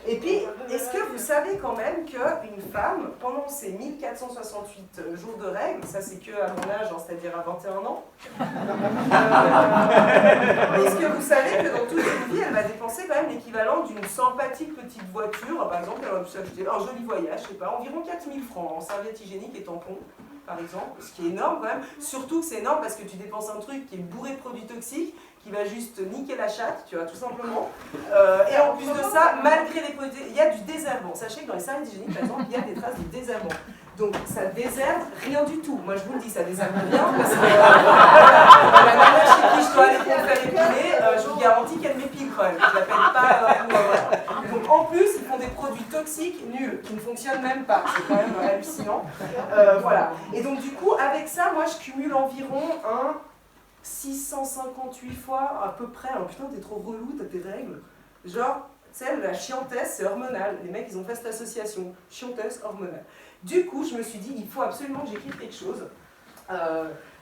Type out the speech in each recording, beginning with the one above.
Et puis, est-ce que vous savez quand même qu'une femme, pendant ses 1468 jours de règles, ça c'est que à mon âge, c'est-à-dire à 21 ans, est-ce que vous savez que dans toute une vie, elle va dépenser quand même l'équivalent d'une sympathique petite voiture, par exemple, elle va s'acheter un joli voyage, je sais pas, environ 4000 francs en serviettes hygiéniques et tampons, par exemple, ce qui est énorme quand même, surtout que c'est énorme parce que tu dépenses un truc qui est bourré de produits toxiques, qui va juste niquer la chatte, tu vois, tout simplement. Et en plus de ça, malgré les produits, il y a du désherbant. Sachez que dans les serviettes hygiéniques, par exemple, il y a des traces de désherbant. Donc ça désherbe rien du tout. Moi je vous le dis, ça désherbe rien parce que la nana chez qui je dois aller pour me faire épiler, je vous garantis qu'elle m'épile quand même. Je l'appelle pas. Donc en plus, ils font des produits toxiques nuls qui ne fonctionnent même pas. C'est quand même hallucinant. Voilà. Et donc du coup, avec ça, moi je cumule environ 658 fois à peu près. Alors putain, t'es trop relou, t'as tes règles. Genre, tu sais, la chiantesse, c'est hormonal. Les mecs, ils ont fait cette association. Chiantesse, hormonale. Du coup, je me suis dit, il faut absolument que j'écrive quelque chose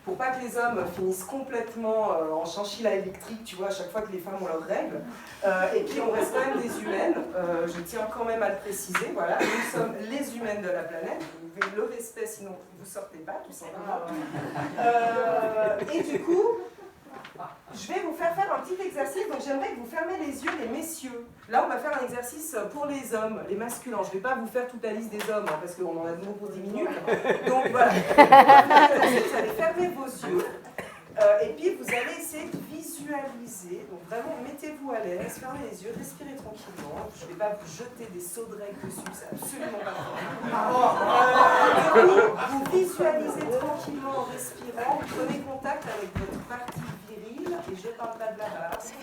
pour pas que les hommes finissent complètement en chinchilla électrique, tu vois, à chaque fois que les femmes ont leurs règles. Et puis, on reste quand même des humaines. Je tiens quand même à le préciser, voilà. Nous sommes les humaines de la planète. Vous devez le respect, sinon vous sortez pas, tout simplement. Et du coup, je vais vous faire un petit exercice, donc j'aimerais que vous fermez les yeux, les messieurs. Là, on va faire un exercice pour les hommes, les masculins. Je ne vais pas vous faire toute la liste des hommes, hein, parce qu'on en a de nouveau pour 10 minutes. Donc voilà, vous allez fermer vos yeux, et puis vous allez essayer de visualiser. Donc vraiment, mettez-vous à l'aise, fermez les yeux, respirez tranquillement. Je ne vais pas vous jeter des seaux de règles dessus, c'est absolument pas grave. Vous visualisez tranquillement en respirant, vous prenez contact avec votre partie virile, et je parle pas de la base,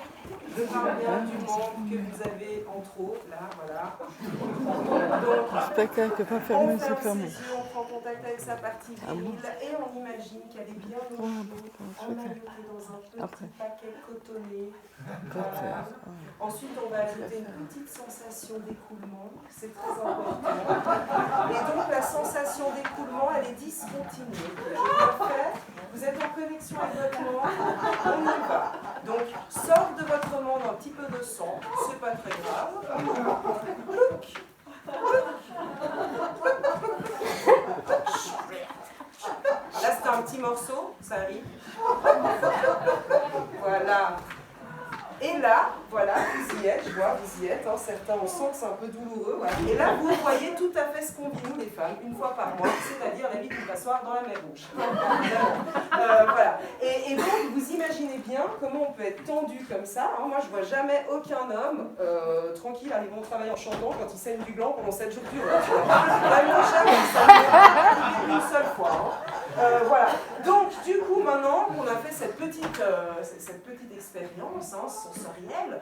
je parle bien du membre que vous avez en trop, là, voilà. Donc, Spectacle, pas fermé, c'est fermé. On prend contact avec sa partie virile et on imagine qu'elle est bien au chaud, emmaillotée dans un petit paquet cotonné. Voilà. Ensuite, on va ajouter une petite sensation d'écoulement, c'est très important. Et donc, la sensation d'écoulement, elle est discontinue. Je vais faire. Vous êtes en connexion avec votre monde, on y va. Donc, sort de votre monde un petit peu de sang, c'est pas très grave. Là, c'est un petit morceau, ça arrive. Voilà. Et là, voilà, vous y êtes, je vois, vous y êtes. Hein, certains, on sent que c'est un peu douloureux. Voilà. Et là, vous voyez tout à fait ce qu'on vit, nous, les femmes, une fois par mois, c'est-à-dire la vie du passoire dans la mer Rouge. Voilà. Et donc, vous imaginez bien comment on peut être tendu comme ça. Hein. Moi, je vois jamais aucun homme tranquille arriver au travail en chantant quand il saigne du gland pendant 7 jours durant. Vraiment jamais ça. Une seule fois. Hein. Voilà. Donc, du coup, maintenant qu'on a fait cette petite expérience sensorielle,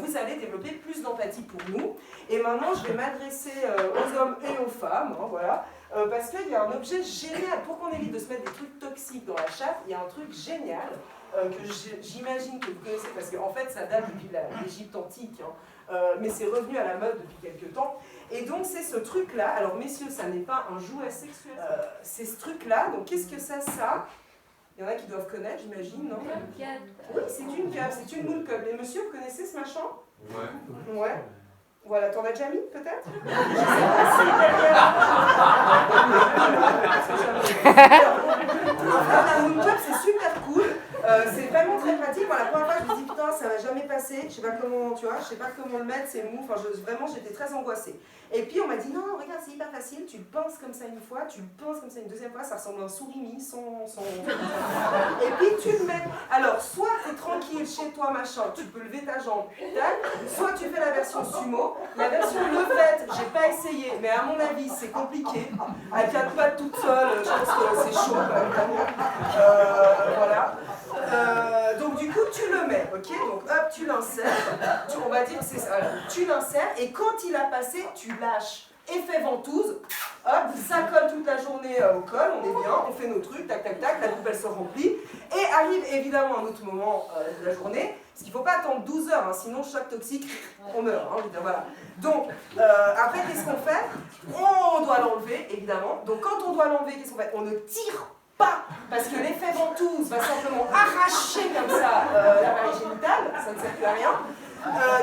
vous allez développer plus d'empathie pour nous. Et maintenant, je vais m'adresser aux hommes et aux femmes, hein, voilà, parce qu'il y a un objet génial. Pour qu'on évite de se mettre des trucs toxiques dans la chatte, il y a un truc génial que j'imagine que vous connaissez, parce qu'en fait, ça date depuis l'Égypte antique, hein, mais c'est revenu à la mode depuis quelques temps. Et donc, c'est ce truc-là. Alors, messieurs, ça n'est pas un jouet sexuel. C'est ce truc-là. Donc, qu'est-ce que c'est, ça? Il y en a qui doivent connaître, j'imagine, non? Oui, c'est une cave, c'est une moule cup. Les messieurs, vous connaissez ce machin? Ouais. Ouais. Voilà, t'en as déjà mis, peut-être? Je sais pas si la moule cup, c'est super cool. C'est vraiment très pratique. Bon, la première fois, je me dis putain, ça va jamais passer. Je sais pas comment, tu vois, je sais pas comment le mettre, c'est mou. Enfin, vraiment, j'étais très angoissée. Et puis, on m'a dit non, regarde, c'est hyper facile. Tu le pinces comme ça une fois, tu le pinces comme ça une deuxième fois, ça ressemble à un surimi sans. Et puis, tu le mets. Alors, soit t'es tranquille chez toi, machin, tu peux lever ta jambe, tac. Soit tu fais la version sumo. La version levette, j'ai pas essayé, mais à mon avis, c'est compliqué. À 4 pattes toute seule, je pense que c'est chaud quand même. Voilà. Donc du coup tu le mets, ok? Donc hop, tu l'insères, on va dire que c'est ça, tu l'insères et quand il a passé, tu lâches. Effet ventouse, hop, ça colle toute la journée au col, on est bien, on fait nos trucs, tac tac tac, la poubelle se remplit. Et arrive évidemment un autre moment de la journée, parce qu'il ne faut pas attendre 12 heures, hein, sinon choc toxique, on meurt. Hein, je veux dire, voilà. Donc après, qu'est-ce qu'on fait? On doit l'enlever, évidemment. Donc quand on doit l'enlever, qu'est-ce qu'on fait? On ne tire pas, parce que l'effet ventouse va simplement arracher comme ça l'appareil génital, ça ne sert plus à rien.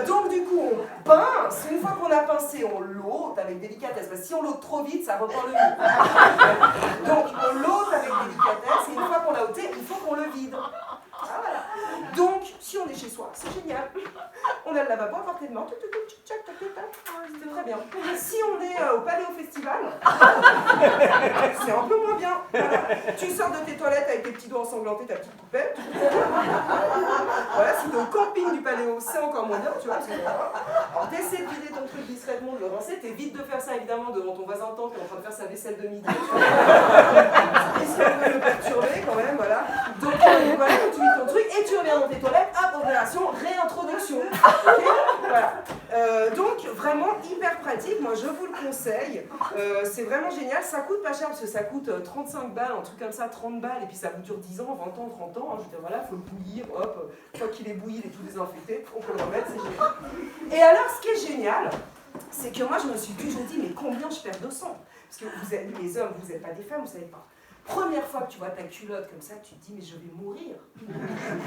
Donc du coup, on pince. Une fois qu'on a pincé, on l'ôte avec délicatesse. Parce que si on l'ôte trop vite, ça reprend le vide. Donc on l'ôte avec délicatesse. Et une fois qu'on l'a ôté, il faut qu'on le vide. Ah, voilà. Donc, si on est chez soi, c'est génial. On a le lavabo à portée de main. C'est très bien. Si on est au Palais au Festival, c'est un peu moins bien. Voilà. Tu sors de tes toilettes avec tes petits doigts ensanglantés, ta petite poupette. Voilà, si tu es au camping du Paléo, c'est encore moins bien, tu vois. Alors, tu essaies de vider ton truc discrètement, de le rincer. T'évites de faire ça, évidemment, devant ton voisin de temps qui est en train de faire sa vaisselle de midi. Et si on veut le perturber, quand même, voilà. Donc, voilà, tu vides ton truc et tu reviens dans tes toilettes. Hop, opération, réintroduction. Okay, voilà. Donc, vraiment hyper pratique. Moi, je vous le conseille. C'est vraiment génial. Ça coûte pas cher parce que ça coûte 35 balles, un truc comme ça, 30 balles. Et puis, ça vous dure 10 ans, 20 ans, 30 ans. Hein. Je veux dire, voilà, il faut le bouillir. Hop, une fois qu'il est bouilli, il est tout désinfecté. On peut le remettre, c'est génial. Et alors, ce qui est génial, c'est que moi, je me suis toujours dit, mais combien je perds de sang? Parce que vous êtes, les hommes, vous n'êtes pas des femmes, vous savez pas. Première fois que tu vois ta culotte comme ça, tu te dis mais je vais mourir,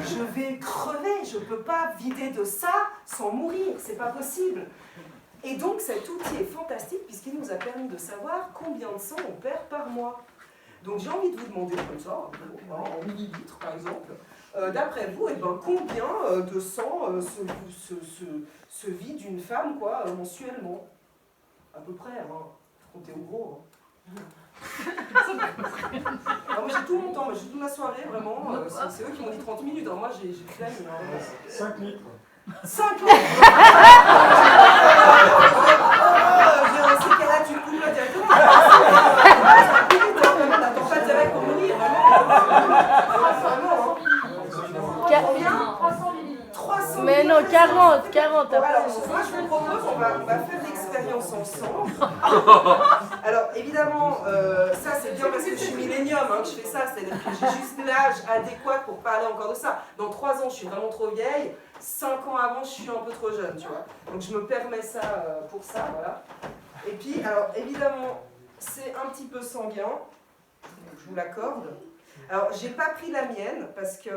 je vais crever, je ne peux pas vider de ça sans mourir, c'est pas possible. Et donc cet outil est fantastique puisqu'il nous a permis de savoir combien de sang on perd par mois. Donc j'ai envie de vous demander comme ça, en millilitres par exemple, d'après vous, combien de sang se vide une femme mensuellement? À peu près, hein. Comptez au gros. Hein. Alors moi j'ai tout mon temps, j'ai toute ma soirée vraiment, c'est eux qui m'ont dit 30 minutes, alors moi j'ai flemme. 5 litres. 5 litres. Dans ces cas-là tu coupes pas directement. 5 minutes, t'attends pas direct pour mourir, vraiment. Combien? 300 Mais non, 40. Alors, moi je vous propose, on va faire l'expérience ensemble. Alors, évidemment, ça c'est bien parce que je suis millénium que je fais ça, c'est-à-dire que j'ai juste l'âge adéquat pour parler encore de ça. Dans 3 ans, je suis vraiment trop vieille, 5 ans avant, je suis un peu trop jeune, tu vois. Donc, je me permets ça pour ça, voilà. Et puis, alors, évidemment, c'est un petit peu sanguin, je vous l'accorde. Alors, j'ai pas pris la mienne parce que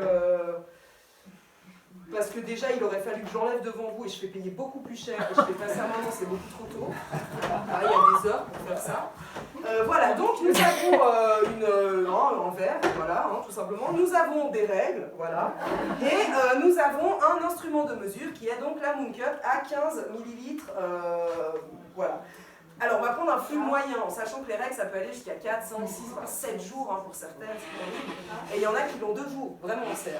déjà, il aurait fallu que j'enlève devant vous et je fais payer beaucoup plus cher. Et je fais pas ça maintenant, c'est beaucoup trop tôt. Ah, il y a des heures pour faire ça. Voilà, donc nous avons un verre, voilà, tout simplement. Nous avons des règles, voilà. Et nous avons un instrument de mesure qui est donc la Moon Cup à 15 ml. Voilà. Alors, on va prendre un flux moyen, en sachant que les règles, ça peut aller jusqu'à 4, 5, 6, 7 jours pour certaines. Et il y en a qui l'ont 2 jours, vraiment, on sait.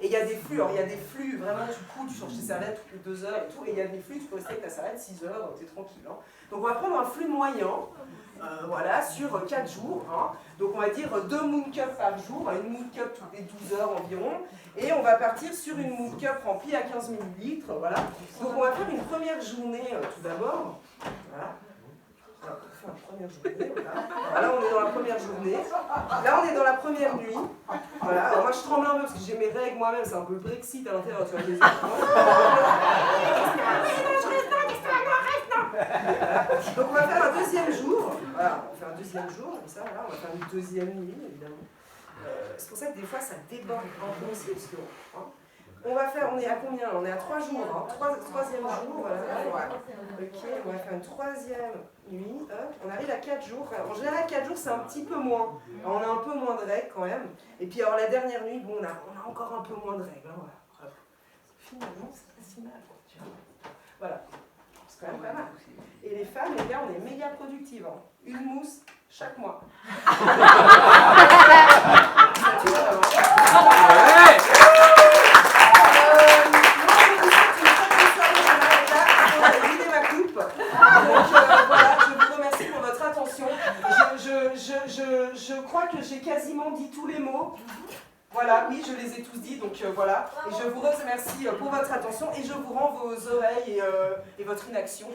Et il y a des flux, vraiment, tu changes tes serviettes toutes les 2 heures et tout. Et il y a des flux, tu peux rester avec ta serviette 6 heures, t'es tranquille. Donc, on va prendre un flux moyen, voilà, sur 4 jours. Donc, on va dire 2 Moon Cup par jour, une Moon Cup toutes les 12 heures environ. Et on va partir sur une Moon Cup remplie à 15 ml, voilà. Donc, on va faire une première journée tout d'abord. Voilà. Alors, on fait la première journée, voilà. Là, on est dans la première journée. Là, on est dans la première nuit. Voilà. Alors, moi, je tremble un peu parce que j'ai mes règles moi-même. C'est un peu le Brexit à l'intérieur. Tu vois, les voilà. Donc, on va faire un deuxième jour. Voilà, on fait un deuxième jour, comme ça. Voilà. On va faire une deuxième nuit, évidemment. C'est pour ça que des fois, ça déborde un peu aussi. Parce que, on va faire, on est à combien? On est à 3 jours, troisième jour, voilà. Ok, on va faire une troisième nuit, on arrive à 4 jours. En général, 4 jours, c'est un petit peu moins. Alors, on a un peu moins de règles quand même. Et puis, alors la dernière nuit, bon, on a encore un peu moins de règles. Voilà. Finalement, c'est pas si mal. Tu vois. Voilà, c'est quand même pas mal. Et les femmes, les gars, on est méga productives. Une mousse chaque mois. Je crois que j'ai quasiment dit tous les mots. Voilà, oui, je les ai tous dit, donc voilà. Et je vous remercie pour votre attention et je vous rends vos oreilles et votre inaction.